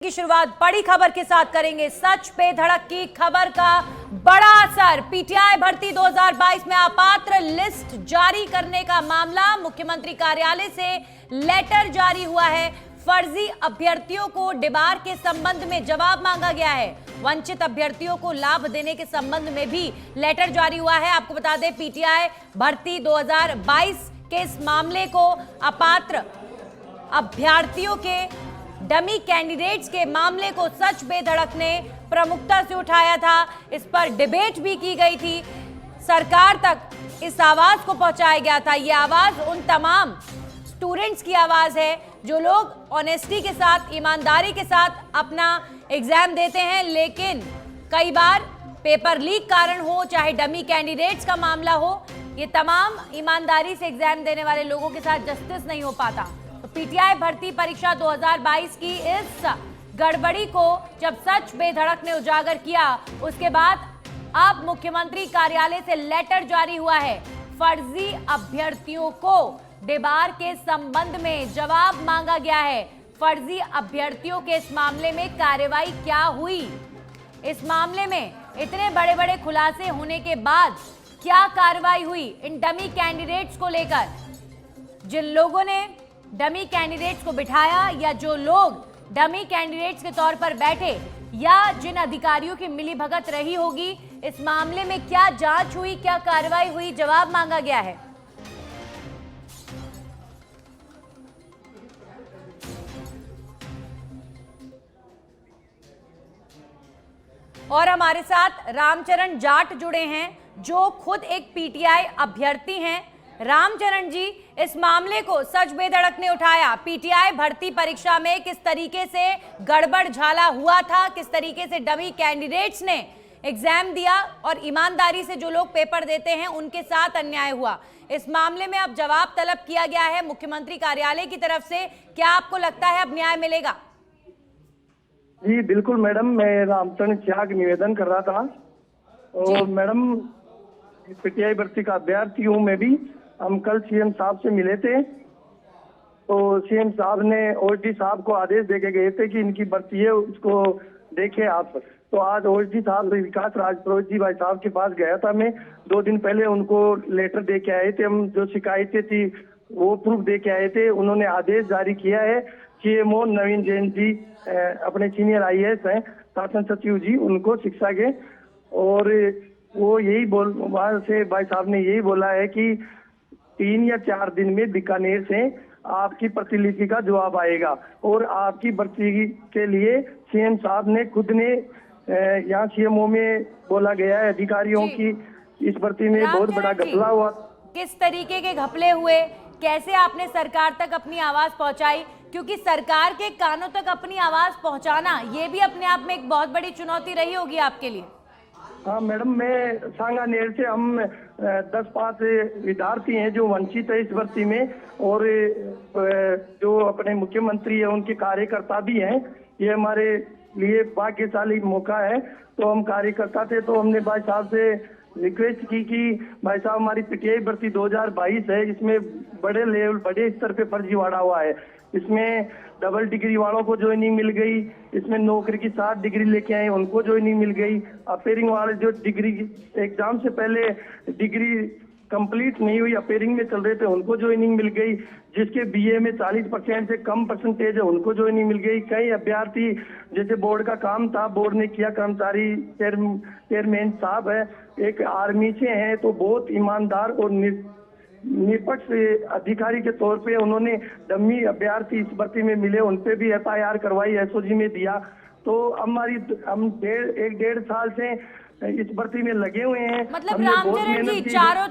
की शुरुआत बड़ी खबर के साथ करेंगे। सच पे धड़क की खबर का बड़ा असर। पीटीआई भर्ती 2022 में अपात्र लिस्ट जारी करने का मामला, मुख्यमंत्री कार्यालय से लेटर जारी हुआ है। फर्जी अभ्यर्थियों को डिबार के संबंध में जवाब मांगा गया है। वंचित अभ्यर्थियों को लाभ देने के संबंध में भी लेटर जारी हुआ है। आपको बता दें, पीटीआई भर्ती 2022 के इस मामले को अपात्र अभ्यर्थियों के डमी कैंडिडेट्स के मामले को सच बेधड़क ने प्रमुखता से उठाया था। इस पर डिबेट भी की गई थी। सरकार तक इस आवाज को पहुंचाया गया था। यह आवाज उन तमाम स्टूडेंट्स की आवाज है जो लोग ऑनेस्टी के साथ, ईमानदारी के साथ अपना एग्जाम देते हैं, लेकिन कई बार पेपर लीक कारण हो, चाहे डमी कैंडिडेट्स का मामला हो, ये तमाम ईमानदारी से एग्जाम देने वाले लोगों के साथ जस्टिस नहीं हो पाता। तो पीटीआई भर्ती परीक्षा 2022 की इस गड़बड़ी को जब सच बेधड़क ने उजागर किया, उसके बाद अब मुख्यमंत्री कार्यालय से लेटर जारी हुआ है। फर्जी अभ्यर्थियों को डिबार के संबंध में जवाब मांगा गया है। फर्जी अभ्यर्थियों के इस मामले में कार्रवाई क्या हुई, इस मामले में इतने बड़े बड़े खुलासे होने के बाद क्या कार्रवाई हुई इन डमी कैंडिडेट्स को लेकर, जिन लोगों ने डमी कैंडिडेट्स को बिठाया या जो लोग डमी कैंडिडेट्स के तौर पर बैठे, या जिन अधिकारियों की मिलीभगत रही होगी, इस मामले में क्या जांच हुई, क्या कार्रवाई हुई, जवाब मांगा गया है। और हमारे साथ रामचरण जाट जुड़े हैं जो खुद एक पीटीआई अभ्यर्थी हैं। रामचरण जी, इस मामले को सच बेधड़क ने उठाया। पीटीआई भर्ती परीक्षा में किस तरीके से गड़बड़ झाला हुआ था, किस तरीके से डमी कैंडिडेट्स ने एग्जाम दिया और ईमानदारी से जो लोग पेपर देते हैं उनके साथ अन्याय हुआ। इस मामले में अब जवाब तलब किया गया है मुख्यमंत्री कार्यालय की तरफ से। क्या आपको लगता है अब न्याय मिलेगा? जी बिल्कुल मैडम, मैं रामचरण त्याग निवेदन कर रहा था। और मैडम, पीटीआई भर्ती का अभ्यर्थी हूँ मैं भी। हम कल सीएम साहब से मिले थे, तो सीएम साहब ने ओएसडी साहब को आदेश देके गए थे कि इनकी भर्ती है, उसको देखे आप। तो आज ओएसडी साहब विकास राज जी भाई साहब के पास गया था मैं। 2 दिन पहले उनको लेटर दे के आए थे हम, जो शिकायतें थी वो प्रूफ दे के आए थे। उन्होंने आदेश जारी किया है। सीएमओ नवीन जैन जी अपने सीनियर आईएएस हैं, शासन सचिव जी, उनको शिक्षा के, और वो यही वहां से भाई साहब ने यही बोला है कि 3 या 4 दिन में बीकानेर से आपकी प्रतिलिपि का जवाब आएगा। और आपकी भर्ती के लिए सीएम साहब ने खुद ने यहाँ सीएमओ में बोला गया है अधिकारियों की इस भर्ती में बहुत बड़ा घपला हुआ। किस तरीके के घपले हुए, कैसे आपने सरकार तक अपनी आवाज पहुंचाई? क्योंकि सरकार के कानों तक अपनी आवाज पहुंचाना ये भी अपने आप में एक बहुत बड़ी चुनौती रही होगी आपके लिए। हाँ मैडम, मैं सांगानेर से, हम 10-5 विद्यार्थी हैं जो वंचित है इस भर्ती में, और जो अपने मुख्यमंत्री है उनके कार्यकर्ता भी हैं। ये हमारे लिए भाग्यशाली मौका है। तो हम कार्यकर्ता थे, तो हमने भाई साहब से रिक्वेस्ट की कि भाई साहब हमारी पीटीआई भर्ती 2022 है, इसमें बड़े लेवल, बड़े स्तर पे फर्जीवाड़ा हुआ है। इसमें डबल डिग्री वालों को ज्वाइनिंग मिल गई, इसमें नौकरी की 7 डिग्री लेके आए उनको ज्वाइनिंग मिल गई, अपेयरिंग वाले जो डिग्री एग्जाम से पहले डिग्री कंप्लीट नहीं हुई, अपेयरिंग में चल रहे थे, उनको ज्वाइनिंग मिल गई। जिसके बीए में 40% से कम परसेंटेज है उनको ज्वाइनिंग मिल गई। कई अभ्यर्थी, जैसे बोर्ड का काम था, बोर्ड ने किया, कर्मचारी चेयरमैन साहब है, एक आर्मी से हैं, तो बहुत ईमानदार और निष्पक्ष अधिकारी के तौर पे उन्होंने डमी अभ्यर्थी इस भर्ती में मिले, उनपे भी एफआईआर करवाई, एसओजी में दिया। तो हम 1.5 साल से इस भर्ती में लगे हुए हैं। मतलब रामचरण जी, चारों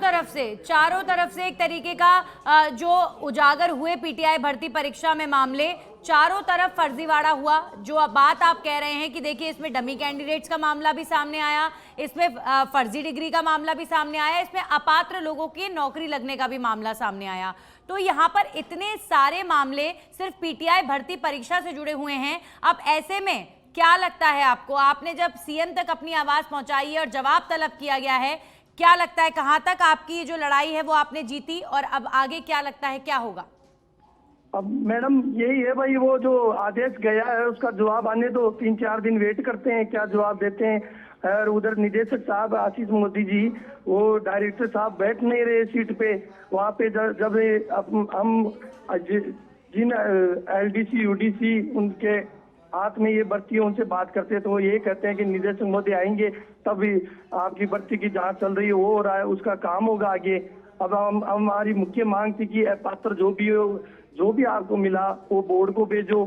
तरफ से एक तरीके का जो उजागर हुए पीटीआई भर्ती परीक्षा में मामले, चारों तरफ फर्जीवाड़ा हुआ। जो अब बात आप कह रहे हैं कि देखिए, इसमें डमी कैंडिडेट्स का मामला भी सामने आया, इसमें फर्जी डिग्री का मामला भी सामने आया, इसमें अपात्र लोगों की नौकरी लगने का भी मामला सामने आया। तो यहाँ पर इतने सारे मामले सिर्फ पीटीआई भर्ती परीक्षा से जुड़े हुए हैं। अब ऐसे में क्या लगता है आपको, आपने जब सीएम तक अपनी आवाज पहुंचाई है और जवाब तलब किया गया है, क्या लगता है कहां तक आपकी जो लड़ाई है वो आपने जीती, और अब आगे क्या लगता है क्या होगा? अब मैडम यही है भाई, वो जो आदेश गया है उसका जवाब आने दो, 3-4 दिन वेट करते हैं क्या जवाब देते हैं। और उधर निदेशक साहब आशीष मोदी जी, वो डायरेक्टर साहब बैठ नहीं रहे सीट पे वहाँ पे। जब हम जिन LDC UDC उनके हाथ में ये भर्ती है उनसे बात करते हैं तो वो ये कहते हैं कि निदेशक मोदी आएंगे तब आपकी भर्ती की जांच चल रही है, वो हो रहा है, उसका काम होगा आगे। अब हमारी मुख्य मांग थी कि पात्र जो भी आपको मिला वो बोर्ड को भेजो,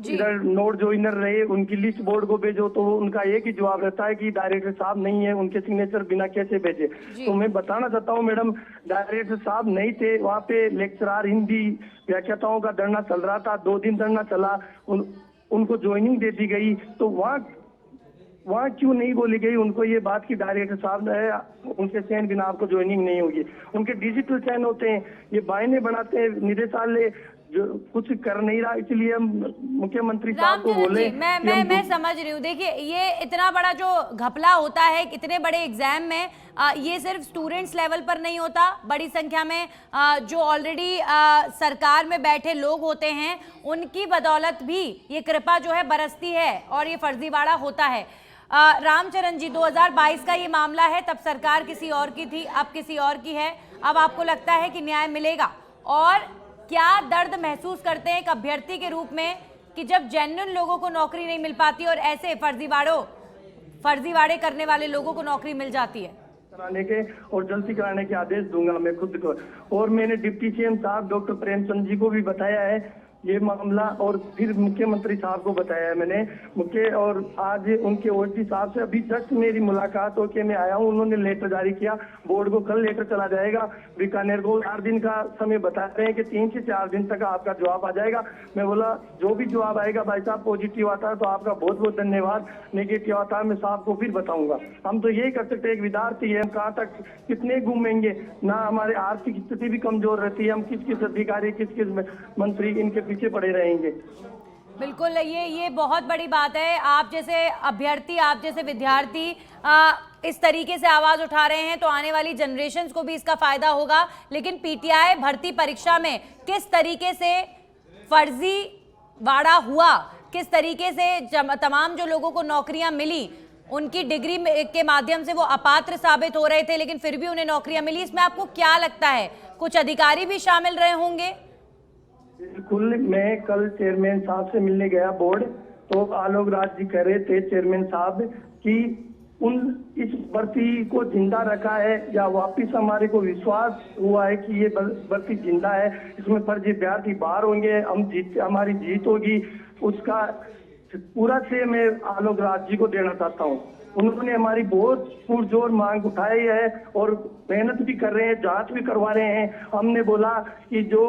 इधर नोट ज्वाइनर रहे उनकी लिस्ट बोर्ड को भेजो। तो उनका एक ही जवाब रहता है कि डायरेक्टर साहब नहीं है, उनके सिग्नेचर बिना कैसे भेजे। तो मैं बताना चाहता हूँ मैडम, डायरेक्टर साहब नहीं थे वहाँ पे, लेक्चरार हिंदी व्याख्याताओं का धरना चल रहा था, 2 दिन धरना चला, उनको ज्वाइनिंग दे दी गई। तो वहाँ क्यों नहीं बोली गई उनको ये बात की डायरेक्टर साहब है, उनके चयन बिना आपको ज्वाइनिंग नहीं होगी। उनके डिजिटल चयन होते हैं, ये बहाने बनाते हैं, निदेशालय जो कुछ कर नहीं रहा, इसलिए हम मुख्यमंत्री साहब को बोले। मैं समझ रही हूँ। देखिए, ये इतना बड़ा जो घपला होता है इतने बड़े एग्जाम में, ये सिर्फ स्टूडेंट्स लेवल पर नहीं होता, बड़ी संख्या में जो ऑलरेडी सरकार में बैठे लोग होते हैं उनकी बदौलत भी ये कृपा जो है बरसती है और ये फर्जीवाड़ा होता है। रामचरण जी, 2022 का ये मामला है, तब सरकार किसी और की थी, अब किसी और की है। अब आपको लगता है कि न्याय मिलेगा? और क्या दर्द महसूस करते हैं एक अभ्यर्थी के रूप में कि जब जेन्युइन लोगों को नौकरी नहीं मिल पाती और ऐसे फर्जीवाड़े करने वाले लोगों को नौकरी मिल जाती है? कराने के और जल्दी कराने के आदेश दूंगा मैं खुद को। और मैंने डिप्टी CM साहब डॉक्टर प्रेमचंद जी को भी बताया है ये मामला, और फिर मुख्यमंत्री साहब को बताया है मैंने और आज उनके OSD साहब से अभी जस्ट मेरी मुलाकात होके मैं आया हूँ। उन्होंने लेटर जारी किया, बोर्ड को कल लेटर चला जाएगा। बीकानेर को 4 दिन का समय बता रहे हैं कि 3 से 4 दिन तक आपका जवाब आ जाएगा। मैं बोला जो भी जवाब आएगा भाई साहब पॉजिटिव आता है तो आपका बहुत बहुत धन्यवाद, नेगेटिव आता है मैं साहब को फिर बताऊंगा। हम तो यही कर सकते, एक विद्यार्थी है, हम कहाँ तक कितने घूमेंगे ना, हमारे आर्थिक स्थिति भी कमजोर रहती है, हम किस अधिकारी किस मंत्री इनके पीछे पड़े रहेंगे। बिल्कुल, ये बहुत बड़ी बात है। आप जैसे अभ्यर्थी, आप जैसे विद्यार्थी इस तरीके से आवाज उठा रहे हैं तो आने वाली जनरेशन्स को भी इसका फायदा होगा। लेकिन PTI भर्ती परीक्षा में किस तरीके से फर्जीवाड़ा हुआ, किस तरीके से तमाम जो लोगों को नौकरियां मिली, उनकी डिग्री के माध्यम से वो अपात्र साबित हो रहे थे लेकिन फिर भी उन्हें नौकरियां मिली, इसमें आपको क्या लगता है कुछ अधिकारी भी शामिल रहे होंगे? बिल्कुल, मैं कल चेयरमैन साहब से मिलने गया बोर्ड, तो आलोक राज जी कह रहे थे चेयरमैन साहब कि इस भर्ती को जिंदा रखा है या वापिस हमारे को विश्वास हुआ है कि ये भर्ती जिंदा है, इसमें फर्जी अभ्यर्थी बाहर होंगे, हमारी जीत होगी, उसका पूरा श्रेय मैं आलोक राज जी को देना चाहता हूँ। उन्होंने हमारी बहुत पुरजोर मांग उठाई है और मेहनत भी कर रहे हैं, जांच भी करवा रहे हैं। हमने बोला कि जो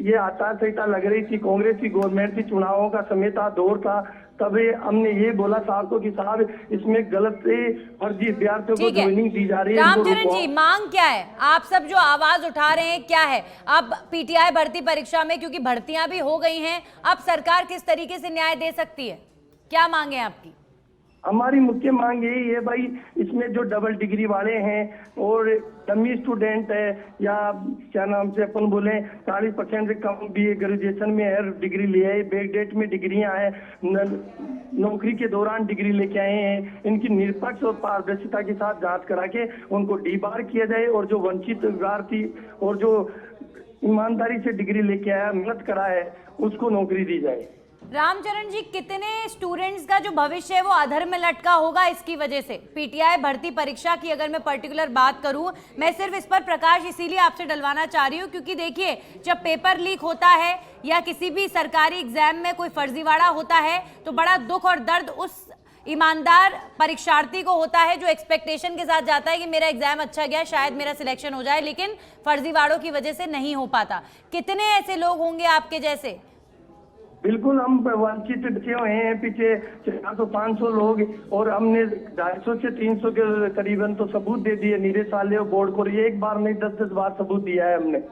ये आचार संहिता लग रही थी, कांग्रेस की गवर्नमेंट की, चुनावों का समय था, दौर था, तभी हमने ये बोला साहब को कि साहब इसमें गलत से फर्जी अभ्यर्थियों को ज्वाइनिंग दी जा रही है। रामचरण जी, मांग क्या है? आप सब जो आवाज उठा रहे हैं क्या है? अब PTI भर्ती परीक्षा में क्योंकि भर्तियां भी हो गई हैं, अब सरकार किस तरीके से न्याय दे सकती है? क्या मांगे आपकी? हमारी मुख्य मांग यही है भाई, इसमें जो डबल डिग्री वाले हैं और डमी स्टूडेंट है या क्या नाम से अपन बोले 40% से कम BA ग्रेजुएशन में है, डिग्री लिया है, बैक डेट में डिग्रियां हैं, नौकरी के दौरान डिग्री लेके आए हैं, इनकी निष्पक्ष और पारदर्शिता के साथ जांच करा के उनको डीबार किया जाए और जो वंचित विद्यार्थी और जो ईमानदारी से डिग्री लेके आया, मेहनत करा है, उसको नौकरी दी जाए। रामचरण जी, कितने स्टूडेंट्स का जो भविष्य है वो अधर में लटका होगा इसकी वजह से? PTI भर्ती परीक्षा की अगर मैं पर्टिकुलर बात करूं, मैं सिर्फ इस पर प्रकाश इसीलिए आपसे डलवाना चाह रही हूं क्योंकि देखिए, जब पेपर लीक होता है या किसी भी सरकारी एग्जाम में कोई फर्जीवाड़ा होता है तो बड़ा दुख और दर्द उस ईमानदार परीक्षार्थी को होता है जो एक्सपेक्टेशन के साथ जाता है कि मेरा एग्जाम अच्छा गया, शायद मेरा सिलेक्शन हो जाए, लेकिन फर्जीवाड़ों की वजह से नहीं हो पाता। कितने ऐसे लोग होंगे आपके जैसे? बिल्कुल, हम वंचित बचे हुए हैं, पीछे 400-500 लोग, और हमने 250 से 300 के करीबन तो सबूत दे दिए निदेशालय और बोर्ड को। ये एक बार नहीं 10-10 बार सबूत दिया है हमने।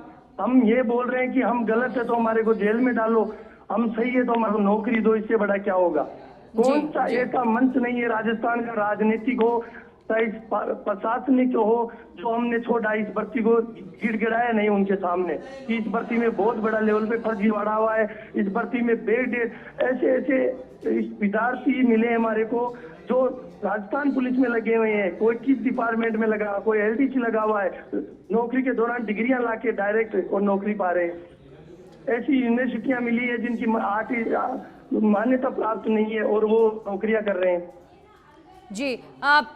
हम ये बोल रहे हैं कि हम गलत है तो हमारे को जेल में डालो, हम सही है तो हमारे को नौकरी दो, इससे बड़ा क्या होगा? कौन सा ऐसा मंच नहीं है राजस्थान का राजनीतिक हो चाहे प्रशासनिक हो, जो हमने छोड़ा इस भर्ती को गिड़गिड़ाया नहीं उनके सामने कि इस भर्ती में बहुत बड़ा लेवल पे फर्जीवाड़ा हुआ है, इस भर्ती में ऐसे ऐसे विद्यार्थी मिले हमारे को जो राजस्थान पुलिस में लगे हुए हैं, कोई किस डिपार्टमेंट में लगा, कोई एलडीसी लगा हुआ है, नौकरी के दौरान डिग्रियां लाके डायरेक्ट और नौकरी पा रहे हैं। ऐसी यूनिवर्सिटियां मिली है जिनकी मान्यता प्राप्त नहीं है और वो नौकरियां कर रहे हैं। जी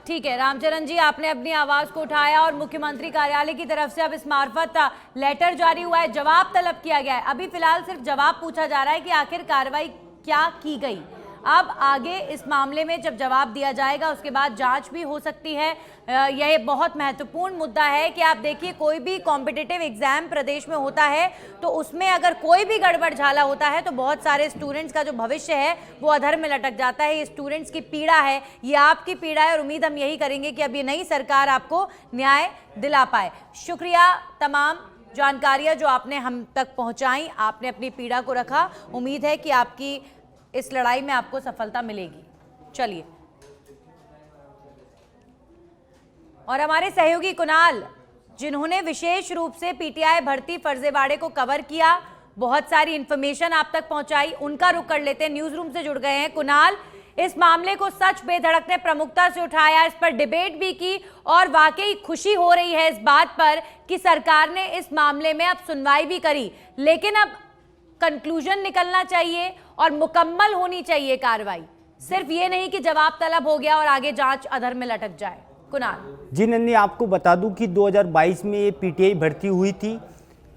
ठीक है रामचरण जी, आपने अपनी आवाज को उठाया और मुख्यमंत्री कार्यालय की तरफ से अब इस मार्फत लेटर जारी हुआ है, जवाब तलब किया गया है। अभी फिलहाल सिर्फ जवाब पूछा जा रहा है कि आखिर कार्रवाई क्या की गई। अब आगे इस मामले में जब जवाब दिया जाएगा उसके बाद जांच भी हो सकती है। यह बहुत महत्वपूर्ण मुद्दा है कि आप देखिए, कोई भी कॉम्पिटिटिव एग्जाम प्रदेश में होता है तो उसमें अगर कोई भी गड़बड़ झाला होता है तो बहुत सारे स्टूडेंट्स का जो भविष्य है वो अधर में लटक जाता है। ये स्टूडेंट्स की पीड़ा है, ये आपकी पीड़ा है और उम्मीद हम यही करेंगे कि अब ये नई सरकार आपको न्याय दिला पाए। शुक्रिया तमाम जानकारियां जो आपने हम तक पहुंचाई, आपने अपनी पीड़ा को रखा। उम्मीद है कि आपकी इस लड़ाई में आपको सफलता मिलेगी। चलिए, और हमारे सहयोगी कुणाल, जिन्होंने विशेष रूप से पीटीआई भर्ती फर्जीवाड़े को कवर किया, बहुत सारी इंफॉर्मेशन आप तक पहुंचाई, उनका रुख कर लेते हैं। न्यूज रूम से जुड़ गए हैं कुणाल। इस मामले को सच बेधड़क ने प्रमुखता से उठाया, इस पर डिबेट भी की और वाकई खुशी हो रही है इस बात पर कि सरकार ने इस मामले में अब सुनवाई भी करी, लेकिन अब कंक्लूजन निकलना चाहिए और मुकम्मल होनी चाहिए कार्रवाई। सिर्फ ये नहीं कि जवाब तलब हो गया और आगे जांच अधर में लटक जाए। कुणाल जी नंदी, आपको बता दूं कि 2022 में ये पीटीआई भर्ती हुई थी,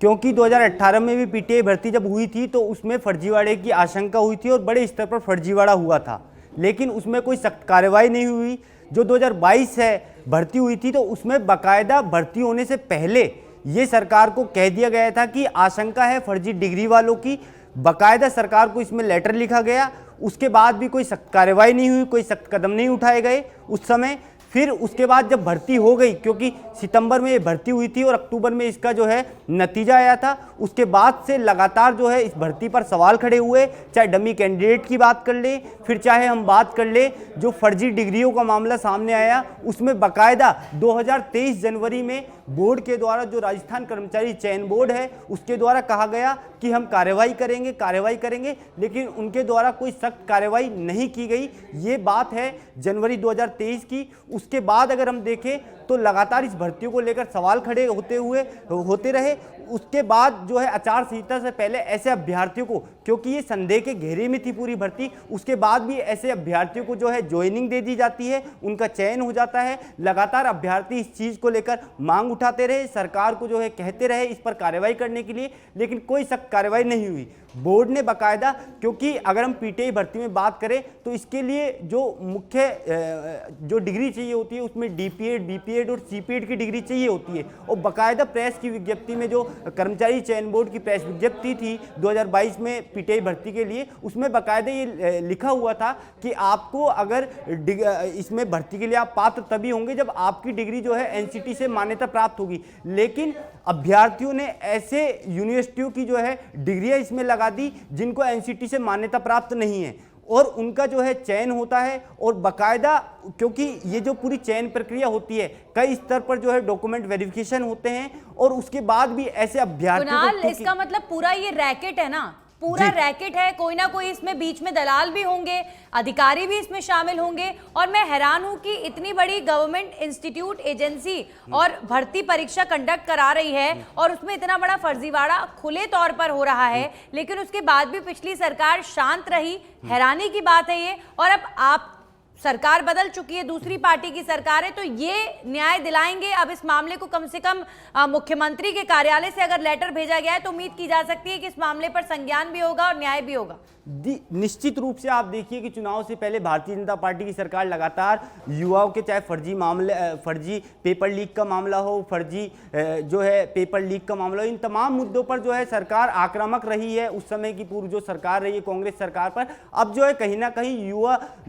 क्योंकि 2018 में भी पीटीआई भर्ती जब हुई थी तो उसमें फर्जीवाड़े की आशंका हुई थी और बड़े स्तर पर फर्जीवाड़ा हुआ था, लेकिन उसमें कोई सख्त कार्रवाई नहीं हुई। जो 2022 है भर्ती हुई थी तो उसमें बाकायदा भर्ती होने से पहले ये सरकार को कह दिया गया था कि आशंका है फर्जी डिग्री वालों की। बाकायदा सरकार को इसमें लेटर लिखा गया, उसके बाद भी कोई सख्त कार्रवाई नहीं हुई, कोई सख्त कदम नहीं उठाए गए उस समय। फिर उसके बाद जब भर्ती हो गई, क्योंकि सितंबर में ये भर्ती हुई थी और अक्टूबर में इसका जो है नतीजा आया था, उसके बाद से लगातार जो है इस भर्ती पर सवाल खड़े हुए। चाहे डमी कैंडिडेट की बात कर ले, फिर चाहे हम बात कर ले जो फर्जी डिग्रियों का मामला सामने आया, उसमें बाकायदा 2023 जनवरी में बोर्ड के द्वारा, जो राजस्थान कर्मचारी चयन बोर्ड है, उसके द्वारा कहा गया कि हम कार्रवाई करेंगे, लेकिन उनके द्वारा कोई सख्त कार्रवाई नहीं की गई। ये बात है जनवरी 2023 की। उसके बाद अगर हम देखें तो लगातार इस भर्तियों को लेकर सवाल खड़े होते रहे। उसके बाद जो है आचार संहिता से पहले ऐसे अभ्यर्थियों को, क्योंकि ये संदेह के घेरे में थी पूरी भर्ती, उसके बाद भी ऐसे अभ्यर्थियों को जो है ज्वाइनिंग दे दी जाती है, उनका चयन हो जाता है। लगातार अभ्यर्थी इस चीज़ को लेकर मांग उठाते रहे, सरकार को जो है कहते रहे इस पर कार्रवाई करने के लिए, लेकिन कोई सख्त कार्रवाई नहीं हुई। बोर्ड ने बाकायदा, क्योंकि अगर हम पीटीआई भर्ती में बात करें तो इसके लिए जो मुख्य जो डिग्री चाहिए होती है उसमें डीपीएड, बीपीएड और सीपीएड की डिग्री चाहिए होती है। और बाकायदा प्रेस की विज्ञप्ति में, जो कर्मचारी चयन बोर्ड की प्रेस विज्ञप्ति थी 2022 में पीटीआई भर्ती के लिए, उसमें बाकायदा ये लिखा हुआ था कि आपको अगर इसमें भर्ती के लिए आप पात्र तभी होंगे जब आपकी डिग्री जो है एनसीटी से मान्यता प्राप्त होगी। लेकिन अभ्यर्थियों ने ऐसे यूनिवर्सिटियों की जो है डिग्रियां इसमें लगा दी जिनको एनसीटी से मान्यता प्राप्त नहीं है, और उनका जो है चयन होता है। और बाकायदा, क्योंकि ये जो पूरी चयन प्रक्रिया होती है, कई स्तर पर जो है डॉक्यूमेंट वेरिफिकेशन होते हैं, और उसके बाद भी ऐसे अभ्यर्थी, इसका मतलब पूरा ये रैकेट है ना, पूरा रैकेट है। कोई ना कोई इसमें बीच में दलाल भी होंगे, अधिकारी भी इसमें शामिल होंगे। और मैं हैरान हूं कि इतनी बड़ी गवर्नमेंट इंस्टीट्यूट एजेंसी और भर्ती परीक्षा कंडक्ट करा रही है और उसमें इतना बड़ा फर्जीवाड़ा खुले तौर पर हो रहा है, लेकिन उसके बाद भी पिछली सरकार शांत रही। हैरानी की बात है ये। और अब आप सरकार बदल चुकी है, दूसरी पार्टी की सरकार है, तो ये न्याय दिलाएंगे। अब इस मामले को कम से कम मुख्यमंत्री के कार्यालय से अगर लेटर भेजा गया है तो उम्मीद की जा सकती है कि इस मामले पर संज्ञान भी होगा और न्याय भी होगा। निश्चित रूप से आप देखिए कि चुनाव से पहले भारतीय जनता पार्टी की सरकार लगातार युवाओं के, चाहे फर्जी पेपर लीक का मामला हो, फर्जी जो है पेपर लीक का मामला हो, इन तमाम मुद्दों पर जो है सरकार आक्रामक रही है। उस समय की पूर्व जो सरकार रही है कांग्रेस सरकार पर, अब जो है कहीं ना कहीं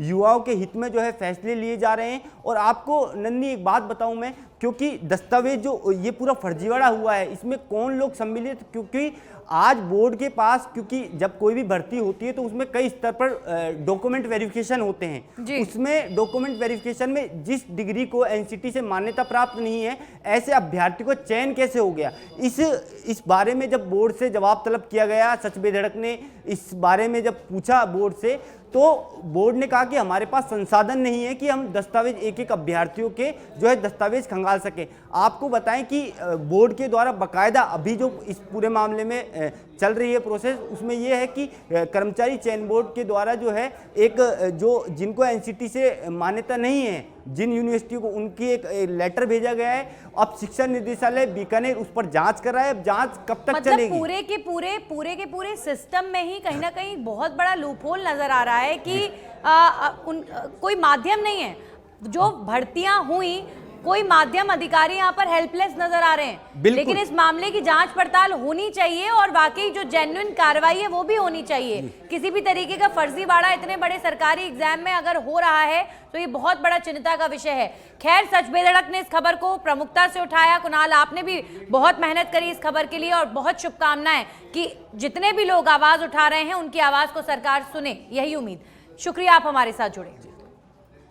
युवाओं के हित में जो है फैसले लिए जा रहे हैं। और आपको नन्नी एक बात बताऊं मैं, क्योंकि दस्तावेज जो ये पूरा फर्जीवाड़ा हुआ है इसमें कौन लोग सम्मिलित, क्योंकि आज बोर्ड के पास, क्योंकि जब कोई भी भर्ती होती है तो उसमें कई स्तर पर डॉक्यूमेंट वेरिफिकेशन होते हैं। उसमें डॉक्यूमेंट वेरिफिकेशन में जिस डिग्री को एनसीटी से मान्यता प्राप्त नहीं है, ऐसे अभ्यर्थी को चयन कैसे हो गया, इस बारे में जब बोर्ड से जवाब तलब किया गया, सच बेधड़क ने इस बारे में जब पूछा बोर्ड से, तो बोर्ड ने कहा कि हमारे पास संसाधन नहीं है कि हम दस्तावेज एक एक अभ्यर्थियों के जो है दस्तावेज खंगाल सके। आपको बताएं कि बोर्ड के द्वारा बकायदा अभी जो इस पूरे मामले में चल रही है प्रोसेस, उसमें यह है कि कर्मचारी चयन बोर्ड के द्वारा जो है एक जो जिनको एनसीटी से मान्यता नहीं है, जिन यूनिवर्सिटी को, उनकी एक लेटर भेजा गया है। अब शिक्षा निदेशालय बीकानेर उस पर जांच कर रहा है। अब जांच कब तक चलेगी? पूरे के पूरे सिस्टम में ही कहीं ना कहीं बहुत बड़ा लूपहोल नजर आ रहा है कि कोई माध्यम नहीं है। जो भर्तियां हुई, कोई माध्यम अधिकारी यहाँ पर हेल्पलेस नजर आ रहे हैं। लेकिन इस मामले की जांच पड़ताल होनी चाहिए और वाकई जो जेन्युइन कार्रवाई है वो भी होनी चाहिए। किसी भी तरीके का फर्जीवाड़ा इतने बड़े सरकारी एग्जाम में अगर हो रहा है तो ये बहुत बड़ा चिंता का विषय है। खैर, सच बेधड़क ने इस खबर को प्रमुखता से उठाया। कुणाल, आपने भी बहुत मेहनत करी इस खबर के लिए और बहुत शुभकामनाएं कि जितने भी लोग आवाज उठा रहे हैं उनकी आवाज को सरकार सुने, यही उम्मीद। शुक्रिया, आप हमारे साथ जुड़े।